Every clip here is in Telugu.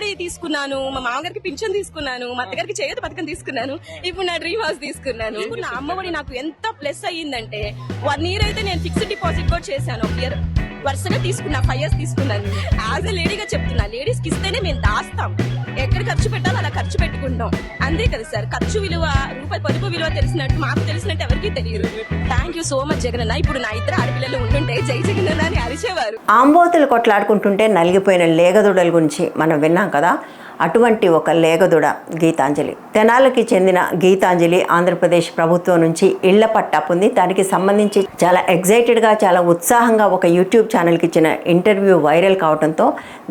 అమ్మఒడి తీసుకున్నాను, మా మామగారికి పింఛన్ తీసుకున్నాను, మా అత్తగారికి చేయూత పథకం తీసుకున్నాను, ఇప్పుడు నా డ్రీమ్ హౌస్ తీసుకున్నాను. నా అమ్మఒడి నాకు ఎంత ప్లస్ అయ్యిందంటే 1 year అయితే నేను ఫిక్స్డ్ డిపాజిట్ కూడా చేశాను. 1 year వరుసగా తీసుకున్నా, 5 years తీసుకున్నాను. యాజ్ ఎ లేడీగా చెప్తున్నా, లేడీస్ కి ఇస్తేనే మేము దాస్తాం, ఎక్కడ ఖర్చు పెట్టాలో అలా ఖర్చు పెట్టుకుంటాం. అంతే కదా సార్, ఖర్చు విలువ, రూపాయి పొదుపు విలువ తెలిసినట్టు మాకు తెలిసినట్టు ఎవరికి తెలియదు. Thank you so much Jagananna. ఇప్పుడు నా ఇద్దరు ఆడపిల్లలు ఉంటుంటే జై జగనన్న అని అరిచేవారు. ఆంబోతులు కొట్లాడుకుంటుంటే నలిగిపోయిన లేగదూడల గురించి మనం విన్నాం కదా. అటువంటి ఒక లేగదూడ గీతాంజలి. తెనాలికి చెందిన గీతాంజలి ఆంధ్రప్రదేశ్ ప్రభుత్వం నుంచి ఇళ్ల పట్టా పొంది దానికి సంబంధించి చాలా ఎగ్జైటెడ్గా, చాలా ఉత్సాహంగా ఒక యూట్యూబ్ ఛానల్కి ఇచ్చిన ఇంటర్వ్యూ వైరల్ కావడంతో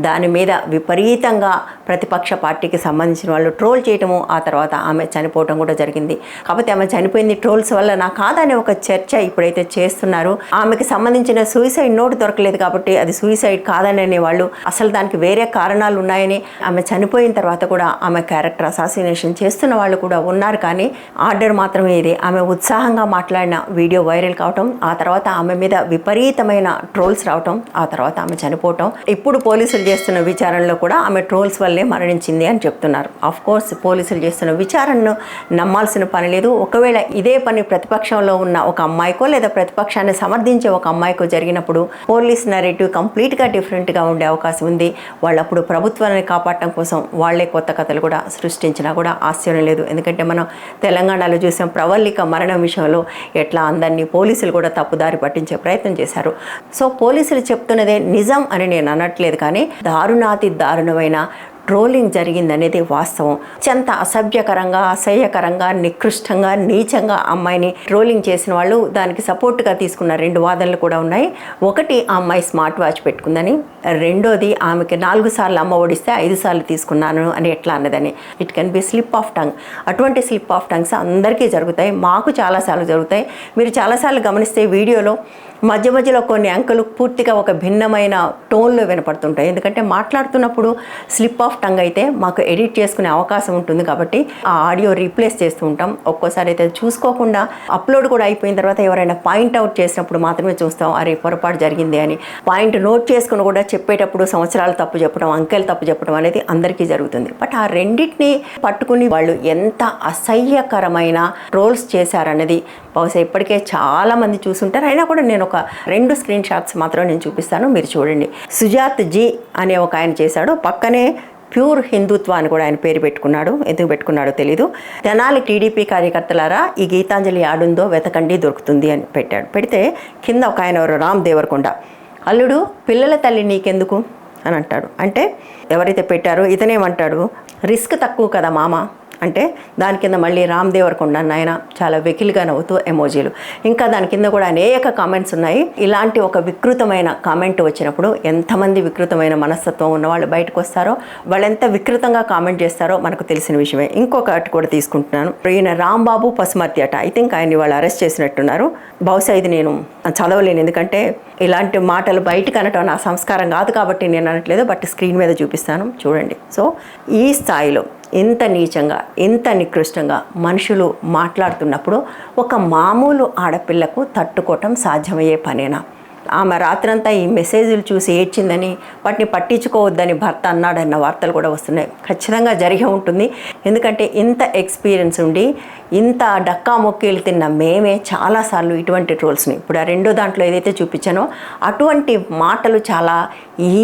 దాని మీద విపరీతంగా ప్రతిపక్ష పార్టీకి సంబంధించిన వాళ్ళు ట్రోల్ చేయటము, ఆ తర్వాత ఆమె చనిపోవటం కూడా జరిగింది. కాకపోతే ఆమె చనిపోయింది ట్రోల్స్ వల్ల నా కాదనే ఒక చర్చ ఇప్పుడైతే చేస్తున్నారు. ఆమెకి సంబంధించిన సూసైడ్ నోట్ దొరకలేదు కాబట్టి అది సూసైడ్ కాదని అనేవాళ్ళు, అసలు దానికి వేరే కారణాలు ఉన్నాయని, ఆమె చనిపోయిన తర్వాత కూడా ఆమె క్యారెక్టర్ అసాసినేషన్ చేస్తున్న వాళ్ళు కూడా ఉన్నారు. కానీ ఆర్డర్ మాత్రమే ఇది. ఆమె ఉత్సాహంగా మాట్లాడిన వీడియో వైరల్ కావటం, ఆ తర్వాత ఆమె మీద విపరీతమైన ట్రోల్స్ రావటం, ఆ తర్వాత ఆమె చనిపోవటం. ఇప్పుడు పోలీసులు చేస్తున్న విచారణలో కూడా ఆమె ట్రోల్స్ వల్లే మరణించింది అని చెప్తున్నారు. ఆఫ్ కోర్స్ పోలీసులు చేస్తున్న విచారణను నమ్మాల్సిన పని లేదు. ఒకవేళ ఇదే పని ప్రతిపక్షంలో ఉన్న ఒక అమ్మాయికో లేదా ప్రతిపక్షాన్ని సమర్థించే ఒక అమ్మాయికో జరిగినప్పుడు పోలీస్ నరేటివ్ కంప్లీట్గా డిఫరెంట్గా ఉండే అవకాశం ఉంది. వాళ్ళప్పుడు ప్రభుత్వాన్ని కాపాడటం కోసం వాళ్లే కొత్త కథలు కూడా సృష్టించినా కూడా ఆశ్చర్యం లేదు. ఎందుకంటే మనం తెలంగాణలో చూసాం, ప్రవల్లిక మరణం విషయంలో ఎట్లా అందరినీ పోలీసులు కూడా తప్పుదారి పట్టించే ప్రయత్నం చేశారు. సో పోలీసులు చెప్తున్నదే నిజం అని నేను అనట్లేదు, కానీ దారుణాతి దారుణమైన ట్రోలింగ్ జరిగిందనేది వాస్తవం. అత్యంత అసభ్యకరంగా, అసహ్యకరంగా, నికృష్టంగా, నీచంగా అమ్మాయిని ట్రోలింగ్ చేసిన వాళ్ళు దానికి సపోర్ట్గా తీసుకున్న 2 వాదనలు కూడా ఉన్నాయి. ఒకటి, ఆ అమ్మాయి స్మార్ట్ వాచ్ పెట్టుకుందని, రెండోది ఆమెకి 4 సార్లు అమ్మ ఓడిస్తే 5 సార్లు తీసుకున్నాను అని ఎట్లా అన్నదని. It can be slip of tongue. అటువంటి స్లిప్ ఆఫ్ టంగ్స్ అందరికీ జరుగుతాయి, మాకు చాలాసార్లు జరుగుతాయి. మీరు చాలాసార్లు గమనిస్తే వీడియోలో మధ్య మధ్యలో కొన్ని అంకెలు పూర్తిగా ఒక భిన్నమైన టోన్లో వినపడుతుంటాయి. ఎందుకంటే మాట్లాడుతున్నప్పుడు స్లిప్ ఆఫ్ టంగ్ అయితే మాకు ఎడిట్ చేసుకునే అవకాశం ఉంటుంది కాబట్టి ఆ ఆడియో రీప్లేస్ చేస్తూ ఉంటాం. ఒక్కోసారి అయితే చూసుకోకుండా అప్లోడ్ కూడా అయిపోయిన తర్వాత ఎవరైనా పాయింట్ అవుట్ చేసినప్పుడు మాత్రమే చూస్తాం, అరే పొరపాటు జరిగింది అని. పాయింట్ నోట్ చేసుకుని కూడా చెప్పేటప్పుడు సంవత్సరాలు తప్పు చెప్పడం, అంకెలు తప్పు చెప్పడం అనేది అందరికీ జరుగుతుంది. బట్ ఆ రెండింటిని పట్టుకుని వాళ్ళు ఎంత అసహ్యకరమైన ట్రోల్స్ చేశారన్నది బహుశా ఇప్పటికే చాలామంది చూసుంటారు. అయినా కూడా నేను ఒక 2 స్క్రీన్ షాట్స్ మాత్రం నేను చూపిస్తాను, మీరు చూడండి. సుజాత్ జీ అనే ఒక ఆయన చేశాడు, పక్కనే ప్యూర్ హిందుత్వ అని కూడా ఆయన పేరు పెట్టుకున్నాడు. ఎందుకు పెట్టుకున్నాడో తెలీదు. తెనాలి టీడీపీ కార్యకర్తలారా, ఈ గీతాంజలి ఆడుందో వెతకండి దొరుకుతుంది అని పెట్టాడు. పెడితే కింద ఒక ఆయన ఎవరు, రామ్ దేవరకొండ, అల్లుడు పిల్లల తల్లి నీకెందుకు అని అంటాడు. అంటే ఎవరైతే పెట్టారో ఇతనేమంటాడు, రిస్క్ తక్కువ కదా మామ అంటే, దాని కింద మళ్ళీ రామ్ దేవరకొండ ఆయన చాలా వెకిలిగా నవ్వుతూ ఎమోజీలు. ఇంకా దాని కింద కూడా అనేక కామెంట్స్ ఉన్నాయి. ఇలాంటి ఒక వికృతమైన కామెంట్ వచ్చినప్పుడు ఎంతమంది వికృతమైన మనస్తత్వం ఉన్న వాళ్ళు బయటకు వస్తారో, వాళ్ళు ఎంత వికృతంగా కామెంట్ చేస్తారో మనకు తెలిసిన విషయమే. ఇంకొకటి కూడా తీసుకుంటున్నాను. ఈయన రాంబాబు పసుమర్తి అట, ఐ థింక్ ఆయన్ని వాళ్ళు అరెస్ట్ చేసినట్టున్నారు. బహుశా ఇది నేను చదవలేను, ఎందుకంటే ఇలాంటి మాటలు బయటకు అనటం నా సంస్కారం కాదు కాబట్టి నేను అనట్లేదు. బట్ స్క్రీన్ మీద చూపిస్తాను చూడండి. సో ఈ స్థాయిలో ఇంత నీచంగా, ఇంత నికృష్టంగా మనుషులు మాట్లాడుతున్నప్పుడు ఒక మామూలు ఆడపిల్లకు తట్టుకోవటం సాధ్యమయ్యే పనేనా? ఆమె రాత్రంతా ఈ మెసేజ్లు చూసి ఏడ్చిందని, వాటిని పట్టించుకోవద్దని భర్త అన్నాడన్న వార్తలు కూడా వస్తున్నాయి. ఖచ్చితంగా జరిగే ఉంటుంది. ఎందుకంటే ఇంత ఎక్స్పీరియన్స్ ఉండి ఇంత డక్కా మొక్కీలు తిన్న మేమే చాలాసార్లు ఇటువంటి ట్రోల్స్ని, ఇప్పుడు ఆ 2వ దాంట్లో ఏదైతే చూపించానో అటువంటి మాటలు చాలా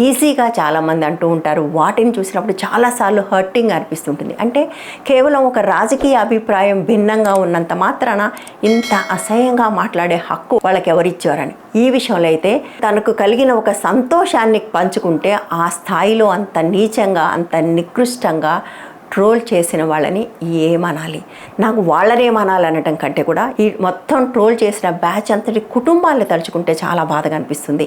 ఈజీగా చాలామంది అంటూ ఉంటారు. వాటిని చూసినప్పుడు చాలాసార్లు హర్టింగ్ అనిపిస్తుంటుంది. అంటే కేవలం ఒక రాజకీయ అభిప్రాయం భిన్నంగా ఉన్నంత మాత్రాన ఇంత అసహ్యంగా మాట్లాడే హక్కు వాళ్ళకి ఎవరిచ్చారని. ఈ విషయంలో అయితే తనకు కలిగిన ఒక సంతోషాన్ని పంచుకుంటే ఆ స్థాయిలో అంత నీచంగా, అంత నికృష్టంగా ట్రోల్ చేసిన వాళ్ళని ఏమనాలి? నాకు వాళ్ళనేమనాలి అనటం కంటే కూడా ఈ మొత్తం ట్రోల్ చేసిన బ్యాచ్ అంతటి కుటుంబాలను తలుచుకుంటే చాలా బాధగా అనిపిస్తుంది.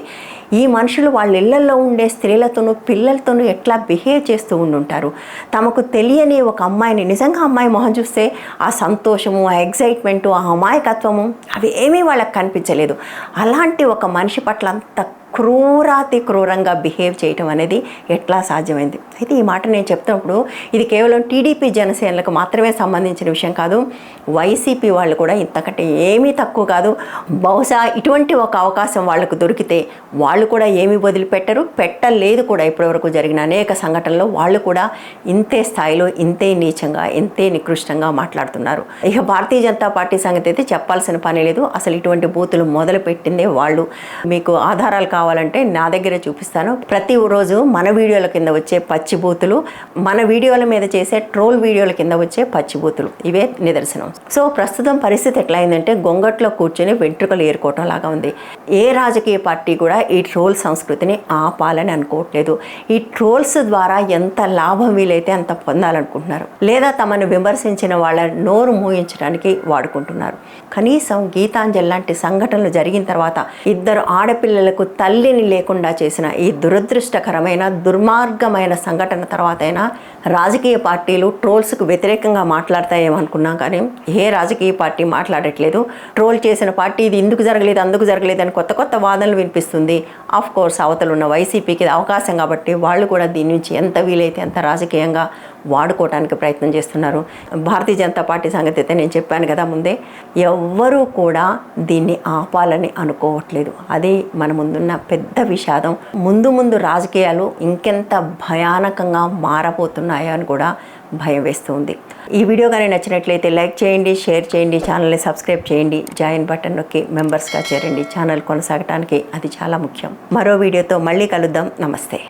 ఈ మనుషులు వాళ్ళ ఇళ్లలో ఉండే స్త్రీలతోనూ పిల్లలతోనూ ఎట్లా బిహేవ్ చేస్తూ ఉండుంటారు. తమకు తెలియని ఒక అమ్మాయిని, నిజంగా అమ్మాయి మొహం చూస్తే ఆ సంతోషము, ఆ ఎగ్జైట్మెంటు, ఆ అమాయకత్వము అవి ఏమీ వాళ్ళకి కనిపించలేదు. అలాంటి ఒక మనిషి పట్ల అంత క్రూరాతి క్రూరంగా బిహేవ్ చేయటం అనేది ఎట్లా సాధ్యమైంది. అయితే ఈ మాట నేను చెప్తున్నప్పుడు ఇది కేవలం టీడీపీ జనసేనలకు మాత్రమే సంబంధించిన విషయం కాదు. వైసీపీ వాళ్ళు కూడా ఇంతకంటే ఏమీ తక్కువ కాదు. బహుశా ఇటువంటి ఒక అవకాశం వాళ్ళకు దొరికితే వాళ్ళు కూడా ఏమీ వదిలిపెట్టరు, పెట్టలేదు కూడా. ఇప్పటివరకు జరిగిన అనేక సంఘటనలో వాళ్ళు కూడా ఇంతే స్థాయిలో, ఇంతే నీచంగా, ఇంతే నికృష్టంగా మాట్లాడుతున్నారు. ఇక భారతీయ జనతా పార్టీ సంగతి అయితే చెప్పాల్సిన పని లేదు. అసలు ఇటువంటి బూతులు మొదలు పెట్టిందే వాళ్ళు. మీకు ఆధారాలు కావాలంటే నా దగ్గరే చూపిస్తాను. ప్రతిరోజు మన వీడియోల కింద వచ్చే పచ్చి బూతులు, మన వీడియోల మీద చేసే ట్రోల్ వీడియోల కింద వచ్చే పచ్చి బూతులు, ఇవే నిదర్శనం. సో ప్రస్తుతం పరిస్థితి ఎట్లా అయిందంటే గొంగట్లో కూర్చొని వెంట్రుకలు ఏరుకోవటం లాగా ఉంది. ఏ రాజకీయ పార్టీ కూడా ఈ ట్రోల్ సంస్కృతిని ఆపాలని అనుకోవట్లేదు. ఈ ట్రోల్స్ ద్వారా ఎంత లాభం వీలైతే అంత పొందాలనుకుంటున్నారు, లేదా తమను విమర్శించిన వాళ్ళ నోరు మూయించడానికి వాడుకుంటున్నారు. కనీసం గీతాంజలి లాంటి సంఘటనలు జరిగిన తర్వాత 2 ఆడపిల్లలకు తల్లిని లేకుండా చేసిన ఈ దురదృష్టకరమైన దుర్మార్గమైన సంఘటన తర్వాత అయినా రాజకీయ పార్టీలు ట్రోల్స్కు వ్యతిరేకంగా మాట్లాడతాయేమనుకున్నాం, కానీ ఏ రాజకీయ పార్టీ మాట్లాడట్లేదు. ట్రోల్ చేసిన పార్టీ ఇది ఎందుకు జరగలేదు, అందుకు జరగలేదు అని కొత్త కొత్త వాదనలు వినిపిస్తుంది. ఆఫ్ కోర్స్ అవతల ఉన్న వైసీపీకి అవకాశం కాబట్టి వాళ్ళు కూడా దీని నుంచి ఎంత వీలైతే అంత రాజకీయంగా వాడుకోవడానికి ప్రయత్నం చేస్తున్నారు. భారతీయ జనతా పార్టీ సంగతి అయితే నేను చెప్పాను కదా ముందే, ఎవ్వరూ కూడా దీన్ని ఆపాలని అనుకోవట్లేదు. అది మన ముందున్న పెద్ద విషాదం. ముందు ముందు రాజకీయాలు ఇంకెంత భయానకంగా మారబోతున్నాయో అని కూడా భయం వేస్తుంది. ఈ వీడియో కానీ నచ్చినట్లయితే లైక్ చేయండి, షేర్ చేయండి, ఛానల్ని సబ్స్క్రైబ్ చేయండి, జాయిన్ బటన్ నొక్కి మెంబర్స్గా చేరండి. ఛానల్ కొనసాగటానికి అది చాలా ముఖ్యం. మరో వీడియోతో మళ్ళీ కలుద్దాం. నమస్తే.